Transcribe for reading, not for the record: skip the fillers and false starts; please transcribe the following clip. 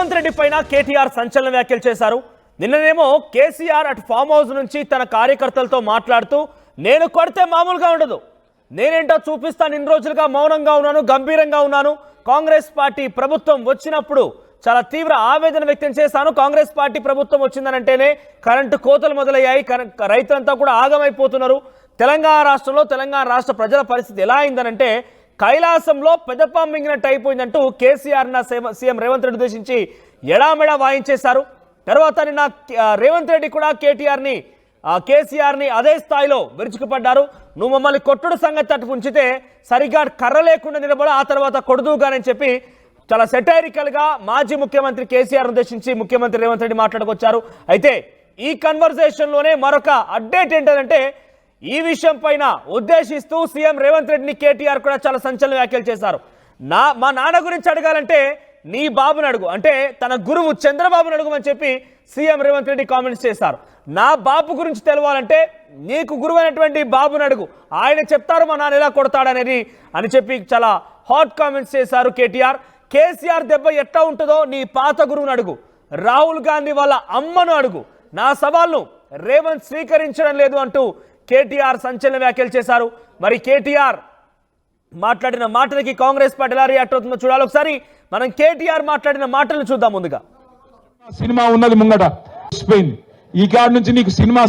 రేవంత్ రెడ్డి పైన కేటీఆర్ సంచలన వ్యాఖ్యలు చేశారు. నిన్ననేమో కేసీఆర్ అటు ఫామ్ హౌస్ నుంచి తన కార్యకర్తలతో మాట్లాడుతూ నేను కొడితే మామూలుగా ఉండదు, నేనేంటో చూపిస్తాను, ఇన్ని రోజులుగా మౌనంగా ఉన్నాను, గంభీరంగా ఉన్నాను, కాంగ్రెస్ పార్టీ ప్రభుత్వం వచ్చినప్పుడు చాలా తీవ్ర ఆవేదన వ్యక్తం చేశాను, కాంగ్రెస్ పార్టీ ప్రభుత్వం వచ్చిందనంటేనే కరెంటు కోతలు మొదలయ్యాయి, రైతులంతా కూడా ఆగమైపోతున్నారు, తెలంగాణ రాష్ట్రంలో తెలంగాణ రాష్ట్ర ప్రజల పరిస్థితి ఎలా అయిందనంటే కైలాసంలో పెదపం మింగినట్టు అయిపోయిందంటూ కేసీఆర్ సీఎం రేవంత్ రెడ్డి ఉద్దేశించి ఎడామెడా వాయించేశారు. తర్వాత నిన్న రేవంత్ రెడ్డి కూడా కేసీఆర్ని అదే స్థాయిలో విరుచుకుపడ్డారు. నువ్వు మమ్మల్ని కొట్టుడు సంగతి అటు ఉంచితే సరిగ్గా కర్ర లేకుండా నిలబడి ఆ తర్వాత కొడుదుగానని చెప్పి చాలా సెటైరికల్గా మాజీ ముఖ్యమంత్రి కేసీఆర్ ఉద్దేశించి ముఖ్యమంత్రి రేవంత్ రెడ్డి మాట్లాడుకొచ్చారు. అయితే ఈ కన్వర్సేషన్లోనే మరొక అప్డేట్ ఏంటంటే ఈ విషయం పైన ఉద్దేశిస్తూ సీఎం రేవంత్ రెడ్డిని కేటీఆర్ కూడా చాలా సంచలన వ్యాఖ్యలు చేశారు. మా నాన్న గురించి అడగాలంటే నీ బాబుని అడుగు, అంటే తన గురువు చంద్రబాబుని అడుగుమని చెప్పి సీఎం రేవంత్ రెడ్డి కామెంట్స్ చేశారు. నా బాబు గురించి తెలవాలంటే నీకు గురువు అయినటువంటి బాబుని అడుగు, ఆయన చెప్తారు మా నాన్న ఎలా కొడతాడనేది అని చెప్పి చాలా హాట్ కామెంట్స్ చేశారు కేటీఆర్. కేసీఆర్ దెబ్బ ఎట్లా ఉంటుందో నీ పాత గురువుని అడుగు, రాహుల్ గాంధీ వాళ్ళ అమ్మను అడుగు, నా సవాల్ను రేవంత్ స్వీకరించడం లేదు అంటూ కేటీఆర్ సంచలన వ్యాఖ్యలు చేశారు. మరి కేటీఆర్ మాట్లాడిన మాటలకి కాంగ్రెస్ పార్టీ ఎలా రియాక్ట్ అవుతుందో చూడాలి. ఒకసారి మనం కేటీఆర్ మాట్లాడిన మాటలను చూద్దాం. ముందుగా సినిమా ఉన్నది ముంగట, ఈ కాడి నుంచి నీకు సినిమా